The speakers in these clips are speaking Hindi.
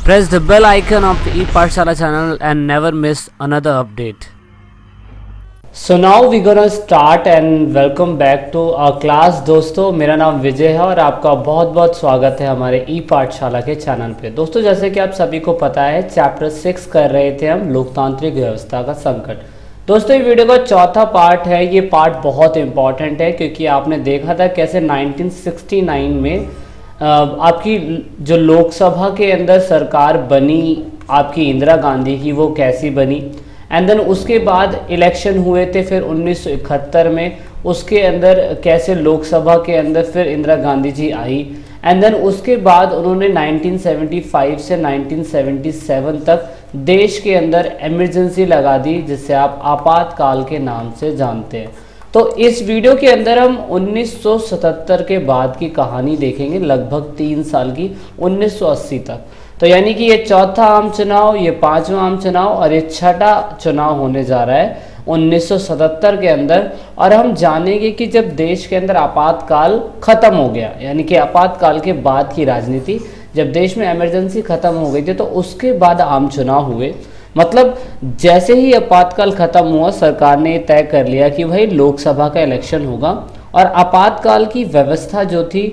Press the bell icon of the ePathshala channel and never miss another update. So now we're gonna start and welcome back to our class। दोस्तों मेरा नाम विजय है और आपका बहुत बहुत स्वागत है हमारे ePathshala के चैनल पे। दोस्तों जैसे कि आप सभी को पता है चैप्टर 6 कर रहे थे हम लोकतांत्रिक व्यवस्था का संकट। दोस्तों ये वीडियो का चौथा पार्ट है। ये पार्ट बहुत इंपॉर्टेंट है क्योंकि आपने देखा था कैसे 1969 में आपकी जो लोकसभा के अंदर सरकार बनी आपकी इंदिरा गांधी की, वो कैसी बनी, एंड देन उसके बाद इलेक्शन हुए थे फिर 1971 में, उसके अंदर कैसे लोकसभा के अंदर फिर इंदिरा गांधी जी आई, एंड देन उसके बाद उन्होंने 1975 से 1977 तक देश के अंदर इमरजेंसी लगा दी जिसे आप आपातकाल के नाम से जानते हैं। तो इस वीडियो के अंदर हम 1977 के बाद की कहानी देखेंगे, लगभग 3 साल की, 1980 तक। तो यानी कि ये चौथा आम चुनाव, ये पांचवा आम चुनाव और ये छठा चुनाव होने जा रहा है 1977 के अंदर। और हम जानेंगे कि जब देश के अंदर आपातकाल खत्म हो गया, यानी कि आपातकाल के बाद की राजनीति, जब देश में इमरजेंसी खत्म हो गई थी तो उसके बाद आम चुनाव हुए। मतलब जैसे ही आपातकाल खत्म हुआ सरकार ने तय कर लिया कि भाई लोकसभा का इलेक्शन होगा, और आपातकाल की व्यवस्था जो थी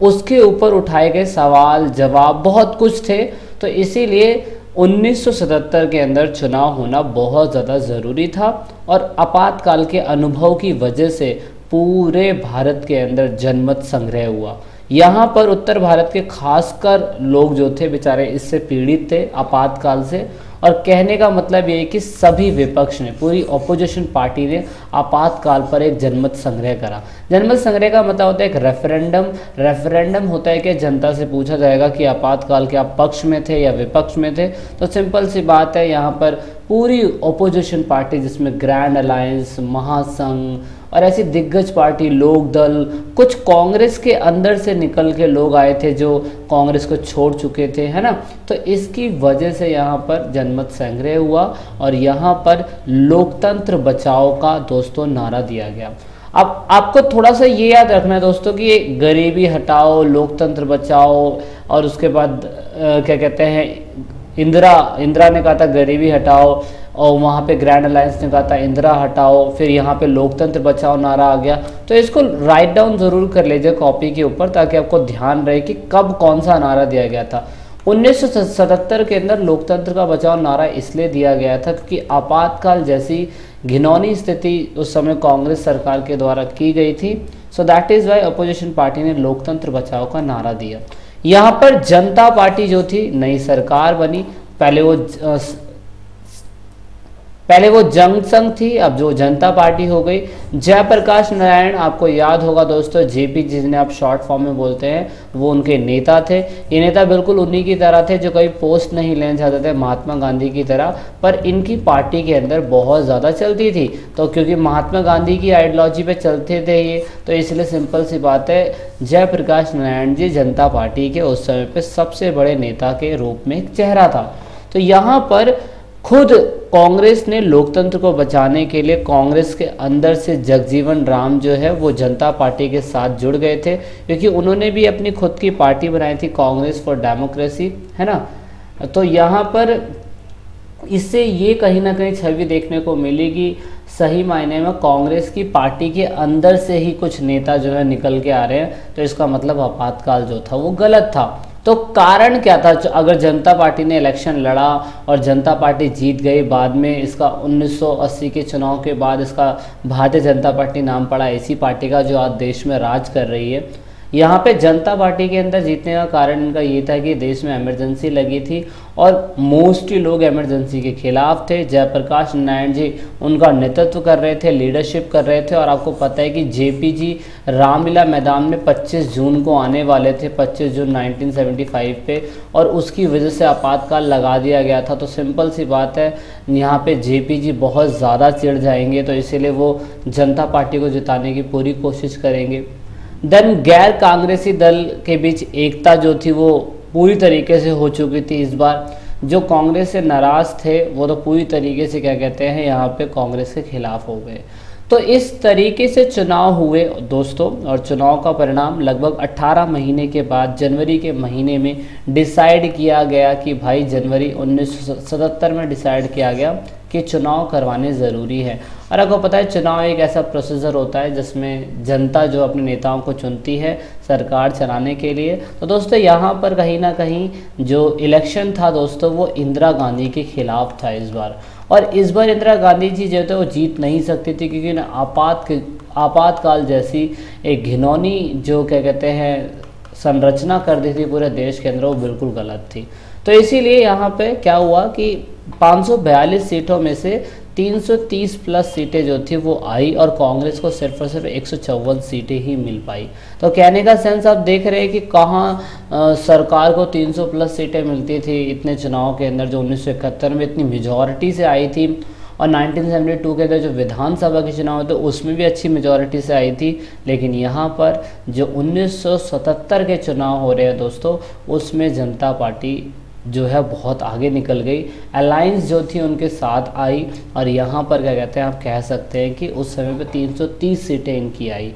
उसके ऊपर उठाए गए सवाल जवाब बहुत कुछ थे। तो इसीलिए 1977 के अंदर चुनाव होना बहुत ज़्यादा ज़रूरी था। और आपातकाल के अनुभव की वजह से पूरे भारत के अंदर जनमत संग्रह हुआ। यहाँ पर उत्तर भारत के खासकर लोग जो थे बेचारे इससे पीड़ित थे आपातकाल से। और कहने का मतलब ये है कि सभी विपक्ष ने, पूरी ऑपोजिशन पार्टी ने आपातकाल पर एक जनमत संग्रह करा। जनमत संग्रह का मतलब होता है एक रेफरेंडम। रेफरेंडम होता है कि जनता से पूछा जाएगा कि आपातकाल के आप पक्ष में थे या विपक्ष में थे। तो सिंपल सी बात है, यहाँ पर पूरी ऑपोजिशन पार्टी जिसमें ग्रैंड अलायंस, महासंघ और ऐसी दिग्गज पार्टी, लोक दल, कुछ कांग्रेस के अंदर से निकल के लोग आए थे जो कांग्रेस को छोड़ चुके थे, है ना। तो इसकी वजह से यहाँ पर जनमत संग्रह हुआ और यहाँ पर लोकतंत्र बचाओ का दोस्तों नारा दिया गया। अब आपको थोड़ा सा ये याद रखना है दोस्तों कि ये गरीबी हटाओ, लोकतंत्र बचाओ, और उसके बाद क्या कहते हैं, इंदिरा ने कहा था गरीबी हटाओ, और वहाँ पे ग्रैंड अलायंस ने कहा था इंदिरा हटाओ, फिर यहाँ पे लोकतंत्र बचाओ नारा आ गया। तो इसको राइट डाउन ज़रूर कर लीजिए कॉपी के ऊपर ताकि आपको ध्यान रहे कि कब कौन सा नारा दिया गया था। 1977 के अंदर लोकतंत्र का बचाव नारा इसलिए दिया गया था क्योंकि आपातकाल जैसी घिनौनी स्थिति उस समय कांग्रेस सरकार के द्वारा की गई थी। So that is why opposition party ने लोकतंत्र बचाओ का नारा दिया। यहाँ पर जनता पार्टी जो थी, नई सरकार बनी। पहले वो जंग संघ थी, अब जो जनता पार्टी हो गई। जयप्रकाश नारायण, आपको याद होगा दोस्तों, जेपी जिन्हें आप शॉर्ट फॉर्म में बोलते हैं, वो उनके नेता थे। ये नेता बिल्कुल उन्हीं की तरह थे जो कभी पोस्ट नहीं लेना चाहते थे महात्मा गांधी की तरह, पर इनकी पार्टी के अंदर बहुत ज़्यादा चलती थी। तो क्योंकि महात्मा गांधी की आइडियोलॉजी पे चलते थे ये, तो इसलिए सिंपल सी बात है, जयप्रकाश नारायण जी जनता पार्टी के उस समय पे सबसे बड़े नेता के रूप में एक चेहरा था। तो यहाँ पर खुद कांग्रेस ने लोकतंत्र को बचाने के लिए कांग्रेस के अंदर से जगजीवन राम जो है वो जनता पार्टी के साथ जुड़ गए थे, क्योंकि उन्होंने भी अपनी खुद की पार्टी बनाई थी, कांग्रेस फॉर डेमोक्रेसी, है ना। तो यहाँ पर इससे ये कहीं ना कहीं छवि देखने को मिलेगी, सही मायने में कांग्रेस की पार्टी के अंदर से ही कुछ नेता जो है निकल के आ रहे हैं। तो इसका मतलब आपातकाल जो था वो गलत था। तो कारण क्या था? अगर जनता पार्टी ने इलेक्शन लड़ा और जनता पार्टी जीत गई, बाद में इसका 1980 के चुनाव के बाद इसका भारतीय जनता पार्टी नाम पड़ा ऐसी पार्टी का जो आज देश में राज कर रही है। यहाँ पे जनता पार्टी के अंदर जीतने का कारण इनका ये था कि देश में इमरजेंसी लगी थी और मोस्टली लोग इमरजेंसी के खिलाफ थे। जयप्रकाश नारायण जी उनका नेतृत्व कर रहे थे, लीडरशिप कर रहे थे। और आपको पता है कि जेपी जी रामलीला मैदान में 25 जून को आने वाले थे, 25 जून 1975 पे, और उसकी वजह से आपातकाल लगा दिया गया था। तो सिंपल सी बात है, यहाँ पे जेपी जी बहुत ज़्यादा चिढ़ जाएंगे, तो इसीलिए वो जनता पार्टी को जिताने की पूरी कोशिश करेंगे। देन गैर कांग्रेसी दल के बीच एकता जो थी वो पूरी तरीके से हो चुकी थी। इस बार जो कांग्रेस से नाराज़ थे वो तो पूरी तरीके से क्या कहते हैं यहाँ पे कांग्रेस के खिलाफ हो गए। तो इस तरीके से चुनाव हुए दोस्तों, और चुनाव का परिणाम लगभग 18 महीने के बाद जनवरी के महीने में डिसाइड किया गया कि भाई जनवरी 1977 में डिसाइड किया गया कि चुनाव करवाने ज़रूरी है। और आपको पता है चुनाव एक ऐसा प्रोसीजर होता है जिसमें जनता जो अपने नेताओं को चुनती है सरकार चलाने के लिए। तो दोस्तों यहाँ पर कहीं ना कहीं जो इलेक्शन था दोस्तों वो इंदिरा गांधी के खिलाफ था इस बार, और इस बार इंदिरा गांधी जी जो थे वो जीत नहीं सकती थी, क्योंकि आपातकाल जैसी एक घिनौनी जो क्या कहते हैं संरचना कर दी थी पूरे देश के अंदर, वो बिल्कुल गलत थी। तो इसीलिए यहाँ पे क्या हुआ कि 542 सीटों में से 330 प्लस सीटें जो थी वो आई, और कांग्रेस को सिर्फ और सिर्फ 154 सीटें ही मिल पाई। तो कहने का सेंस आप देख रहे हैं कि कहाँ सरकार को 300 प्लस सीटें मिलती थी इतने चुनाव के अंदर, जो 1971 में इतनी मेजॉरिटी से आई थी, और 1972 के अंदर जो विधानसभा के चुनाव थे उसमें भी अच्छी मेजॉरिटी से आई थी। लेकिन यहाँ पर जो 1977 के चुनाव हो रहे हैं दोस्तों, उसमें जनता पार्टी जो है बहुत आगे निकल गई, अलायंस जो थी उनके साथ आई, और यहाँ पर क्या कहते हैं आप कह सकते हैं कि उस समय पे 330 सीटें इनकी आई।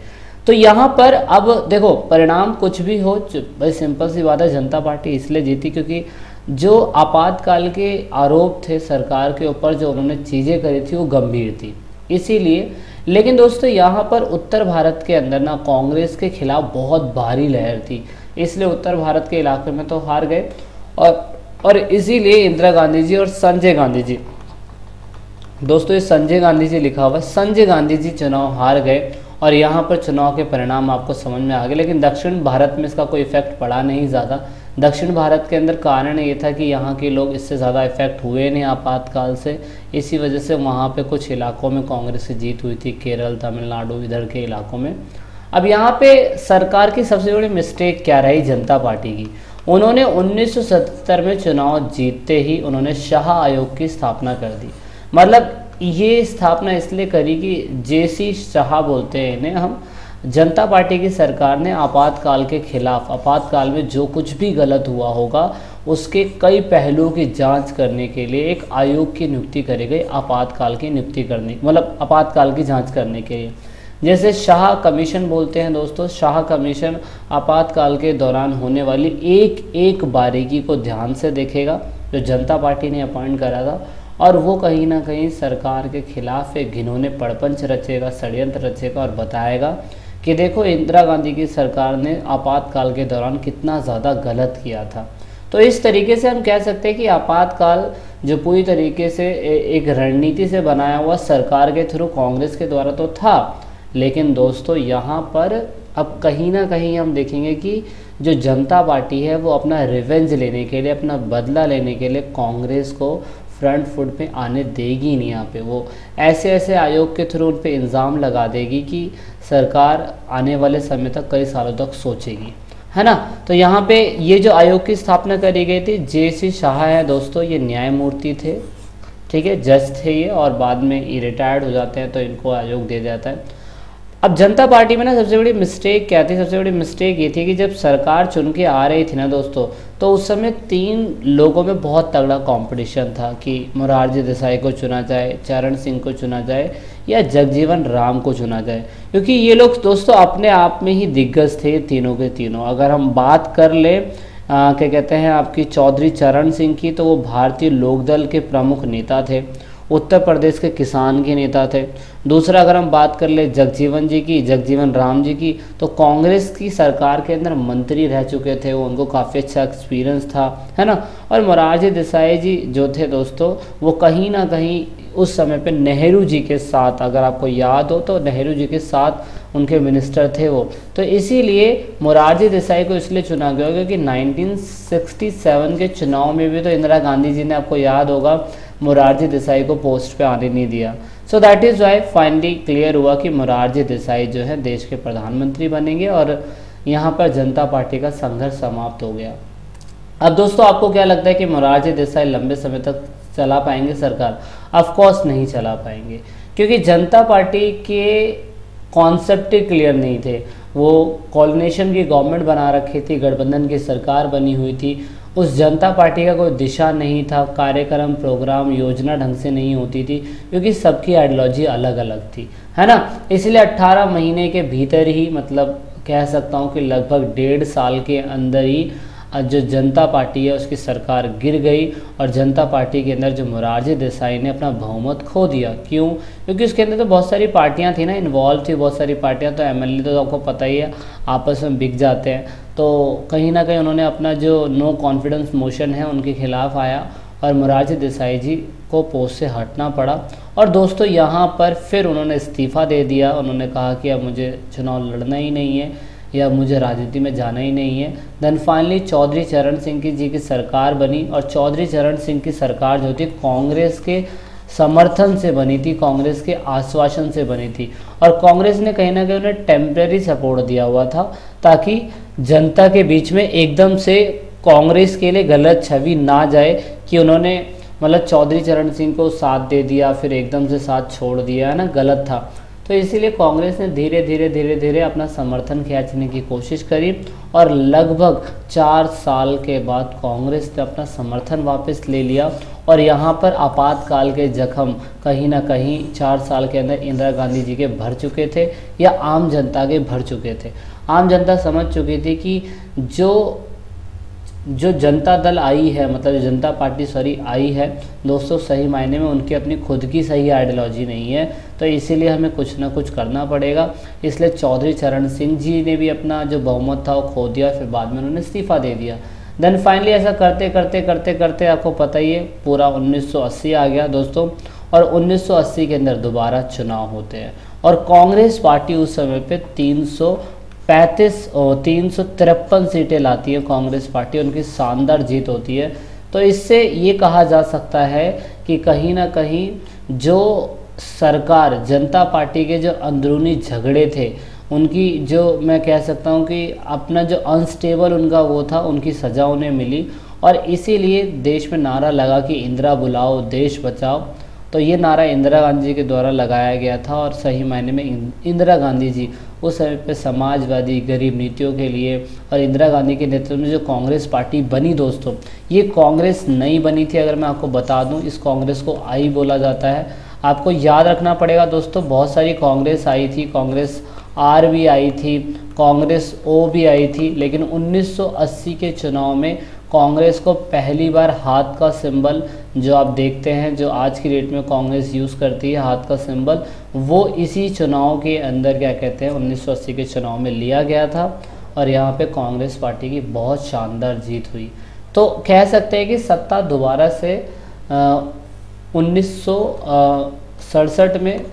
तो यहाँ पर अब देखो परिणाम कुछ भी हो, भाई सिंपल सी बात है, जनता पार्टी इसलिए जीती क्योंकि जो आपातकाल के आरोप थे सरकार के ऊपर, जो उन्होंने चीज़ें करी थी वो गंभीर थी, इसीलिए। लेकिन दोस्तों यहाँ पर उत्तर भारत के अंदर ना कांग्रेस के खिलाफ बहुत भारी लहर थी, इसलिए उत्तर भारत के इलाके में तो हार गए, और इसीलिए इंदिरा गांधी जी और संजय गांधी जी, दोस्तों ये संजय गांधी जी लिखा हुआ है, संजय गांधी जी चुनाव हार गए, और यहाँ पर चुनाव के परिणाम आपको समझ में आ गए। लेकिन दक्षिण भारत में इसका कोई इफेक्ट पड़ा नहीं ज़्यादा। दक्षिण भारत के अंदर कारण ये था कि यहाँ के लोग इससे ज़्यादा इफेक्ट हुए नहीं आपातकाल से, इसी वजह से वहाँ पे कुछ इलाकों में कांग्रेस की जीत हुई थी, केरल, तमिलनाडु, इधर के इलाकों में। अब यहाँ पे सरकार की सबसे बड़ी मिस्टेक क्या रही जनता पार्टी की, उन्होंने 1977 में चुनाव जीतते ही उन्होंने शाह आयोग की स्थापना कर दी। मतलब ये स्थापना इसलिए करी कि जेसी शाह बोलते हैं इन्हें हम, जनता पार्टी की सरकार ने आपातकाल के खिलाफ, आपातकाल में जो कुछ भी गलत हुआ होगा उसके कई पहलुओं की जांच करने के लिए एक आयोग की नियुक्ति करी गई, आपातकाल की नियुक्ति करने, मतलब आपातकाल की जांच करने के लिए, जैसे शाह कमीशन बोलते हैं दोस्तों। शाह कमीशन आपातकाल के दौरान होने वाली एक एक बारीकी को ध्यान से देखेगा, जो जनता पार्टी ने अपॉइंट करा था, और वो कहीं ना कहीं सरकार के खिलाफ एक घिनौने प्रपंच रचेगा, षड्यंत्र रचेगा, और बताएगा कि देखो इंदिरा गांधी की सरकार ने आपातकाल के दौरान कितना ज़्यादा गलत किया था। तो इस तरीके से हम कह सकते हैं कि आपातकाल जो पूरी तरीके से एक रणनीति से बनाया हुआ सरकार के थ्रू कांग्रेस के द्वारा तो था, लेकिन दोस्तों यहाँ पर अब कहीं ना कहीं हम देखेंगे कि जो जनता पार्टी है वो अपना रिवेंज लेने के लिए, अपना बदला लेने के लिए कांग्रेस को फ्रंट फुट पे आने देगी नहीं। यहाँ पे वो ऐसे ऐसे आयोग के थ्रू उन पे इल्ज़ाम लगा देगी कि सरकार आने वाले समय तक कई सालों तक सोचेगी, है ना। तो यहाँ पे ये जो आयोग की स्थापना करी गई थी, जेसी शाह है दोस्तों, ये न्यायमूर्ति थे, ठीक है, जज थे ये, और बाद में ये रिटायर्ड हो जाते हैं तो इनको आयोग दे जाता है। अब जनता पार्टी में ना सबसे बड़ी मिस्टेक क्या थी, सबसे बड़ी मिस्टेक ये थी कि जब सरकार चुन के आ रही थी ना दोस्तों, तो उस समय 3 लोगों में बहुत तगड़ा कंपटीशन था कि मोरारजी देसाई को चुना जाए, चरण सिंह को चुना जाए, या जगजीवन राम को चुना जाए, क्योंकि ये लोग दोस्तों अपने आप में ही दिग्गज थे तीनों के तीनों। अगर हम बात कर ले क्या कहते हैं आपकी चौधरी चरण सिंह की, तो वो भारतीय लोकदल के प्रमुख नेता थे, उत्तर प्रदेश के किसान के नेता थे। दूसरा अगर हम बात कर ले जगजीवन राम जी की, तो कांग्रेस की सरकार के अंदर मंत्री रह चुके थे, वो उनको काफ़ी अच्छा एक्सपीरियंस था, है ना। और मोरारजी देसाई जी जो थे दोस्तों, वो कहीं ना कहीं उस समय पे नेहरू जी के साथ, अगर आपको याद हो तो नेहरू जी के साथ उनके मिनिस्टर थे वो। तो इसीलिए मोरारजी देसाई को इसलिए चुना गया क्योंकि 1967 के चुनाव में भी तो इंदिरा गांधी जी ने, आपको याद होगा, मोरारजी देसाई को पोस्ट पे आने नहीं दिया। So that is why finally clear हुआ कि मोरारजी देसाई जो है देश के प्रधानमंत्री बनेंगे, और यहाँ पर जनता पार्टी का संघर्ष समाप्त हो गया। अब दोस्तों आपको क्या लगता है कि मोरारजी देसाई लंबे समय तक चला पाएंगे सरकार? ऑफ कोर्स नहीं चला पाएंगे, क्योंकि जनता पार्टी के कॉन्सेप्ट ही क्लियर नहीं थे। वो कोऑर्डिनेशन की गवर्नमेंट बना रखी थी, गठबंधन की सरकार बनी हुई थी, उस जनता पार्टी का कोई दिशा नहीं था, कार्यक्रम प्रोग्राम योजना ढंग से नहीं होती थी, क्योंकि सबकी आइडियोलॉजी अलग अलग थी, है ना। इसलिए 18 महीने के भीतर ही, मतलब कह सकता हूँ कि लगभग 1.5 साल के अंदर ही जो जनता पार्टी है उसकी सरकार गिर गई, और जनता पार्टी के अंदर जो मोरारजी देसाई ने अपना बहुमत खो दिया। क्यों? क्योंकि उसके अंदर तो बहुत सारी पार्टियां थी ना, इन्वॉल्व थी बहुत सारी पार्टियां, तो एमएलए तो आपको पता ही है आपस में बिक जाते हैं। तो कहीं ना कहीं उन्होंने अपना जो नो कॉन्फिडेंस मोशन है उनके खिलाफ आया, और मोरारजी देसाई जी को पोस्ट से हटना पड़ा। और दोस्तों यहाँ पर फिर उन्होंने इस्तीफ़ा दे दिया। उन्होंने कहा कि अब मुझे चुनाव लड़ना ही नहीं है, या मुझे राजनीति में जाना ही नहीं है। देन फाइनली चौधरी चरण सिंह जी की सरकार बनी, और चौधरी चरण सिंह की सरकार जो थी कांग्रेस के समर्थन से बनी थी, कांग्रेस के आश्वासन से बनी थी, और कांग्रेस ने कहीं ना कहीं उन्हें टेम्परेरी सपोर्ट दिया हुआ था, ताकि जनता के बीच में एकदम से कांग्रेस के लिए गलत छवि ना जाए कि उन्होंने मतलब चौधरी चरण सिंह को साथ दे दिया फिर एकदम से साथ छोड़ दिया, है ना, गलत था। तो इसीलिए कांग्रेस ने धीरे धीरे अपना समर्थन खींचने की कोशिश करी, और लगभग 4 साल के बाद कांग्रेस ने अपना समर्थन वापस ले लिया। और यहाँ पर आपातकाल के जख्म कहीं ना कहीं 4 साल के अंदर इंदिरा गांधी जी के भर चुके थे, या आम जनता के भर चुके थे। आम जनता समझ चुकी थी कि जो जनता दल आई है, मतलब जनता पार्टी आई है दोस्तों, सही मायने में उनकी अपनी खुद की सही आइडियोलॉजी नहीं है, तो इसीलिए हमें कुछ ना कुछ करना पड़ेगा। इसलिए चौधरी चरण सिंह जी ने भी अपना जो बहुमत था वो खो दिया, फिर बाद में उन्होंने इस्तीफ़ा दे दिया। देन फाइनली ऐसा करते आपको पता ही है पूरा 1980 आ गया दोस्तों, और 1980 के अंदर दोबारा चुनाव होते हैं, और कांग्रेस पार्टी उस समय पे 353 सीटें लाती है कांग्रेस पार्टी, उनकी शानदार जीत होती है। तो इससे ये कहा जा सकता है कि कहीं ना कहीं जो सरकार जनता पार्टी के जो अंदरूनी झगड़े थे, उनकी जो मैं कह सकता हूँ कि अपना जो अनस्टेबल उनका वो था, उनकी सज़ा उन्हें मिली, और इसीलिए देश में नारा लगा कि इंदिरा बुलाओ देश बचाओ। तो ये नारा इंदिरा गांधी जी के द्वारा लगाया गया था, और सही मायने में इंदिरा गांधी जी उस समय पे समाजवादी गरीब नीतियों के लिए, और इंदिरा गांधी के नेतृत्व में जो कांग्रेस पार्टी बनी दोस्तों, ये कांग्रेस नई बनी थी। अगर मैं आपको बता दूं, इस कांग्रेस को आई बोला जाता है। आपको याद रखना पड़ेगा दोस्तों, बहुत सारी कांग्रेस आई थी, कांग्रेस आर भी आई थी, कांग्रेस ओ भी आई थी, लेकिन 1980 के चुनाव में कांग्रेस को पहली बार हाथ का सिंबल, जो आप देखते हैं जो आज की डेट में कांग्रेस यूज़ करती है हाथ का सिंबल, वो इसी चुनाव के अंदर क्या कहते हैं 1980 के चुनाव में लिया गया था, और यहाँ पे कांग्रेस पार्टी की बहुत शानदार जीत हुई। तो कह सकते हैं कि सत्ता दोबारा से 1967 में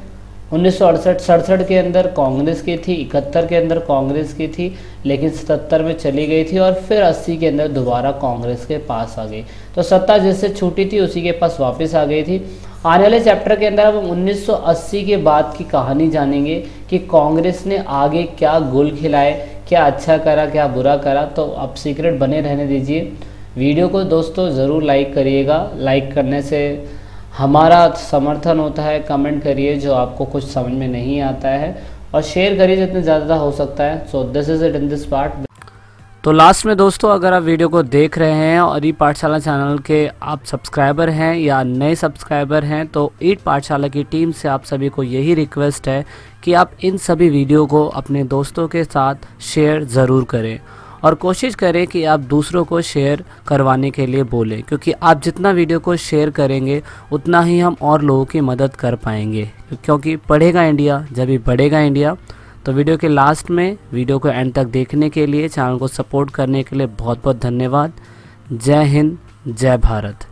1968 के अंदर कांग्रेस की थी, 71 के अंदर कांग्रेस की थी, लेकिन 77 में चली गई थी, और फिर 80 के अंदर दोबारा कांग्रेस के पास आ गई। तो सत्ता जिससे छूटी थी उसी के पास वापस आ गई थी। आने वाले चैप्टर के अंदर हम 1980 के बाद की कहानी जानेंगे कि कांग्रेस ने आगे क्या गुल खिलाए, क्या अच्छा करा क्या बुरा करा। तो अब सीक्रेट बने रहने दीजिए। वीडियो को दोस्तों ज़रूर लाइक करिएगा, लाइक करने से हमारा समर्थन होता है। कमेंट करिए जो आपको कुछ समझ में नहीं आता है, और शेयर करिए जितने ज़्यादा हो सकता है। So this is it in this part. तो लास्ट में दोस्तों, अगर आप वीडियो को देख रहे हैं और ई पाठशाला चैनल के आप सब्सक्राइबर हैं या नए सब्सक्राइबर हैं, तो ईट पाठशाला की टीम से आप सभी को यही रिक्वेस्ट है कि आप इन सभी वीडियो को अपने दोस्तों के साथ शेयर ज़रूर करें, और कोशिश करें कि आप दूसरों को शेयर करवाने के लिए बोलें, क्योंकि आप जितना वीडियो को शेयर करेंगे उतना ही हम और लोगों की मदद कर पाएंगे, क्योंकि पढ़ेगा इंडिया जब भी बढ़ेगा इंडिया। तो वीडियो के लास्ट में वीडियो को एंड तक देखने के लिए, चैनल को सपोर्ट करने के लिए बहुत बहुत धन्यवाद। जय हिंद, जय भारत।